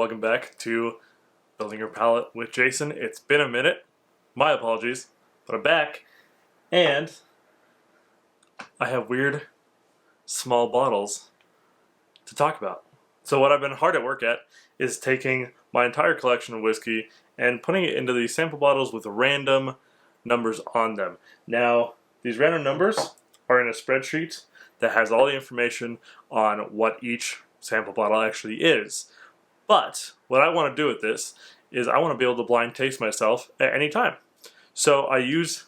welcome back to Building Your Palate with Jason. It's been a minute, my apologies, but I'm back, and I have weird small bottles to talk about. So what I've been hard at work at is taking my entire collection of whiskey and putting it into these sample bottles with random numbers on them. Now, these random numbers are in a spreadsheet that has all the information on what each sample bottle actually is. But what I want to do with this is I want to be able to blind taste myself at any time. So I use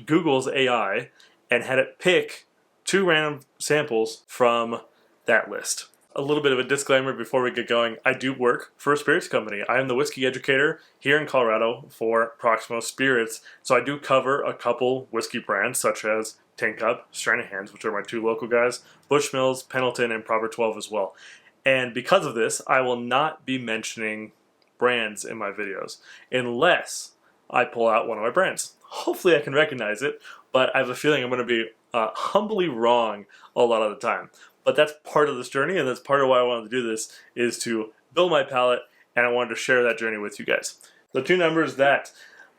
Google's AI and had it pick 2 random samples from that list. A little bit of a disclaimer before we get going. I do work for a spirits company. I am the whiskey educator here in Colorado for Proximo Spirits. So I do cover a couple whiskey brands such as Tin Cup, Stranahan's, which are my 2 local guys, Bushmills, Pendleton, and Proper 12 as well. And because of this, I will not be mentioning brands in my videos unless I pull out one of my brands. Hopefully I can recognize it, but I have a feeling I'm going to be humbly wrong a lot of the time. But that's part of this journey, and that's part of why I wanted to do this, is to build my palate, and I wanted to share that journey with you guys. The 2 numbers that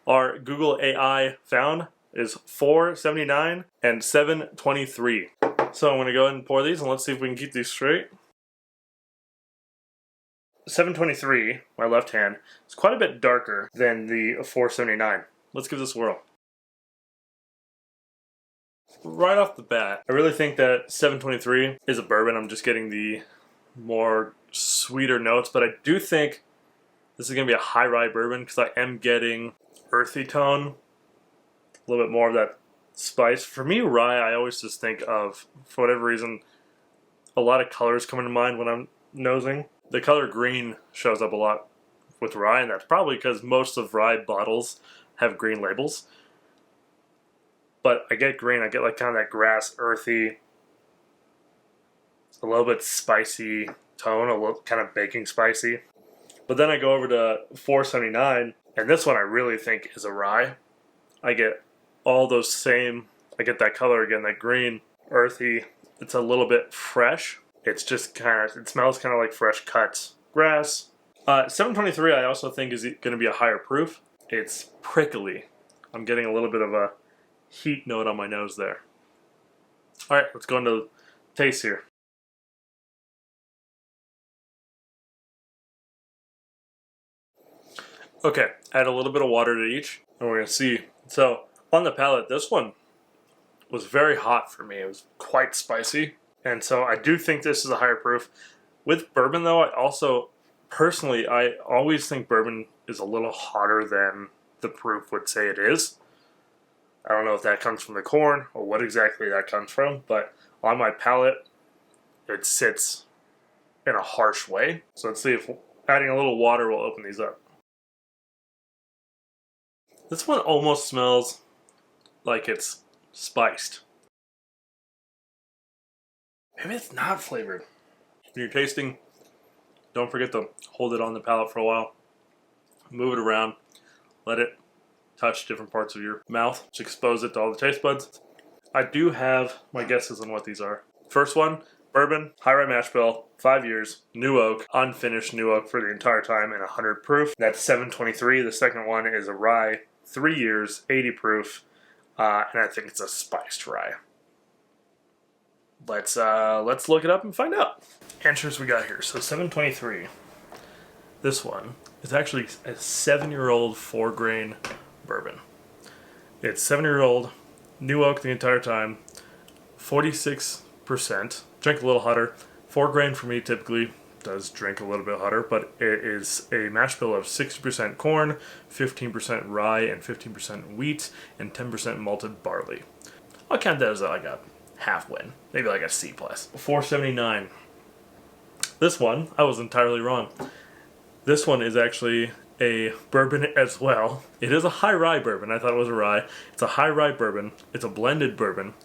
our Google AI found is 479 and 723. So I'm going to go ahead and pour these, and let's see if we can keep these straight. 723, my left hand, is quite a bit darker than the 479. Let's give this a whirl. Right off the bat, I really think that 723 is a bourbon. I'm just getting the more sweeter notes, but I do think this is going to be a high rye bourbon because I am getting earthy tone, a little bit more of that spice. For me, rye, I always just think of, for whatever reason, a lot of colors come into mind when I'm nosing. The color green shows up a lot with rye, and that's probably because most of rye bottles have green labels. But I get green, I get like kind of that grass, earthy, a little bit spicy tone, a little kind of baking spicy. But then I go over to 479, and this one I really think is a rye. I get all those same, I get that color again, that green, earthy. It's a little bit fresh. It's just kind of, it smells kind of like fresh cut grass. 723 I also think is going to be a higher proof. It's prickly. I'm getting a little bit of a heat note on my nose there. Alright, let's go into taste here. Okay, add a little bit of water to each, and we're going to see. So, on the palate, this one was very hot for me. It was quite spicy. And so I do think this is a higher proof. With bourbon, though, I also, personally, I always think bourbon is a little hotter than the proof would say it is. I don't know if that comes from the corn or what exactly that comes from, but on my palate, it sits in a harsh way. So let's see if adding a little water will open these up. This one almost smells like it's spiced. Maybe it's not flavored. When you're tasting, don't forget to hold it on the palate for a while. Move it around. Let it touch different parts of your mouth. Just expose it to all the taste buds. I do have my guesses on what these are. First one, bourbon, high rye mash bill, 5 years, new oak, unfinished new oak for the entire time, and 100 proof. That's 723. The second one is a rye, 3 years, 80 proof, and I think it's a spiced rye. Let's look it up and find out. Answers we got here. So 723. This one is actually a 7-year-old 4-grain bourbon. It's 7-year-old, new oak the entire time, 46%. Drink a little hotter. 4-grain for me typically does drink a little bit hotter, but it is a mash bill of 60% corn, 15% rye, and 15% wheat, and 10% malted barley. I'll count that as like a half win, maybe like a C+. 479. This one, I was entirely wrong. This one is actually a bourbon as well. It is a high rye bourbon. I thought it was a rye. It's a high rye bourbon. It's a blended bourbon,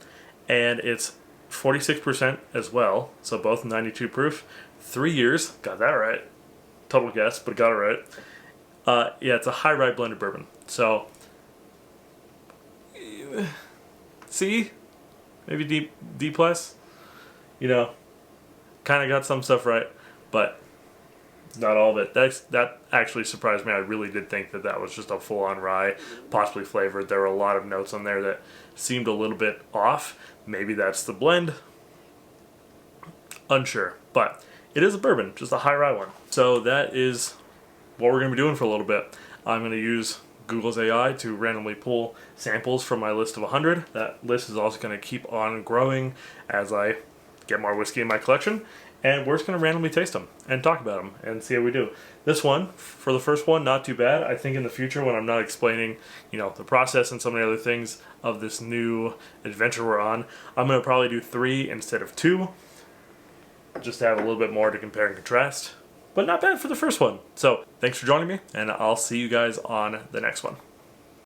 and it's 46% as well. So both 92 proof. 3 years. Got that right. Total guess, but got it right. Yeah, it's a high rye blended bourbon. So, C, maybe D plus. You know, kind of got some stuff right, but Not all of it. That actually surprised me. I really did think that that was just a full-on rye, possibly flavored. There were a lot of notes on there that seemed a little bit off. Maybe that's the blend. Unsure. But it is a bourbon, just a high rye one. So that is what we're going to be doing for a little bit. I'm going to use Google's AI to randomly pull samples from my list of 100. That list is also going to keep on growing as I get more whiskey in my collection. And we're just going to randomly taste them and talk about them and see how we do. This one, for the first one, not too bad. I think in the future when I'm not explaining, the process and so many other things of this new adventure we're on, I'm going to probably do 3 instead of 2. Just to have a little bit more to compare and contrast. But not bad for the first one. So, thanks for joining me, and I'll see you guys on the next one.